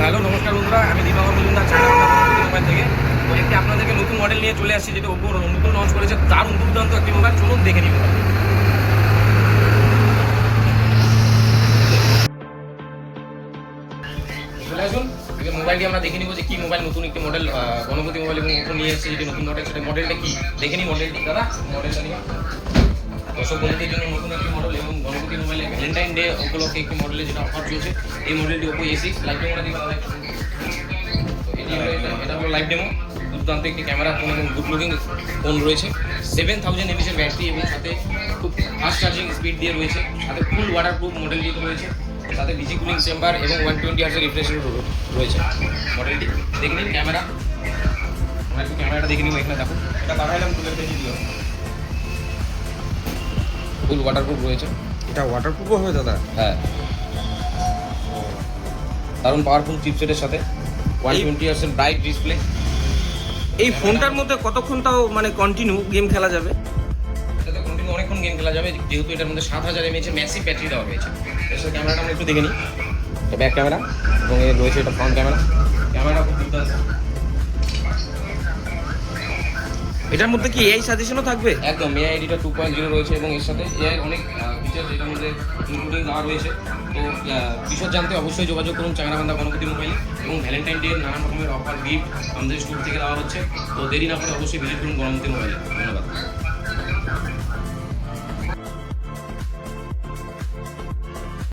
Hello নমস্কার বন্ধুরা, আমি দীপাবন মজুমদার চায়না মোবাইল থেকে। তো একটি আপনাদেরকে নতুন মডেল নিয়ে চলে আসছি, যেটা ওপো নতুন লঞ্চ করেছে। দারুণ দুর্দান্ত একটি মোবাইল, চলুন দেখে নিব। চলে আসুন, মোবাইলটি আমরা দেখে নিব যে কি মোবাইল, নতুন একটি মডেল গণপতি মোবাইল এবং ওপো নিয়ে এসেছে যেটি নতুন মডেল। সেটা মডেলটা কি দেখে নিই। মডেলটি দাদা, মডেলটা নিয়ে দর্শক বন্ধুদের জন্য নতুন একটি মডেল এবং গণপতি মোবাইলে ভ্যালেন্টাইন ডে উপলক্ষে একটি মডেলের যেটা অফার চলছে। এই মডেলটি ওপো A6 লাইভ ডেমোটা দিই। এটা হলো লাইভ ডেমো। দুর্দান্ত একটি ক্যামেরা ফোন এবং গুড লুকিং ফোন রয়েছে। 7000 mAh ব্যাটারি এবং সাথে খুব ফাস্ট চার্জিং স্পিড দিয়ে রয়েছে। সাথে ফুল ওয়াটারপ্রুফ মডেলটি রয়েছে, সাথে ডিজি কুলিং চেম্বার এবং 120 Hz রিফ্রেশ রেট রয়েছে মডেলটি। দেখে নিন ক্যামেরা, আমরা একটু ক্যামেরাটা দেখে নিব। এখানে দেখুন, এটা বাড়াইলাম তুলে পেয়েছি দিও। ফুল ওয়াটারপ্রুফ রয়েছে। এটা ওয়াটারপ্রুফও হবে দাদা? হ্যাঁ, দারুণ পাওয়ারফুল চিপসেটের সাথে 120 Hz ব্রাইট ডিসপ্লে। এই ফোনটার মধ্যে কতক্ষণ তাও মানে কন্টিনিউ গেম খেলা যাবে? এটাতে কন্টিনিউ অনেকক্ষণ গেম খেলা যাবে, যেহেতু এটার মধ্যে 7000 mAh ম্যাসিভ ব্যাটারি দেওয়া হয়েছে। এর সাথে ক্যামেরাটা আমরা একটু দেখে নিই। এটা ব্যাক ক্যামেরা এবং এর রয়েছে এটা ফ্রন্ট ক্যামেরা। ক্যামেরা খুব দুর্দান্ত। এটার মধ্যে কি এআই সাজেশনও থাকবে? একদম এআই এডিটর 2.0 রয়েছে এবং এর সাথে এআই অনেক ফিচার্স এটার মধ্যে ইনক্লুডিং দেওয়া রয়েছে। তো বিশদ জানতে অবশ্যই যোগাযোগ করুন চায়নাবান্ধা গণপতি মোবাইলে। এবং ভ্যালেন্টাইন ডে নানান রকমের অফার গিফট আমাদের স্টোর থেকে দেওয়া হচ্ছে। তো দেরি না করে অবশ্যই ভিজিট করুন গণপতি মোবাইলে। ধন্যবাদ।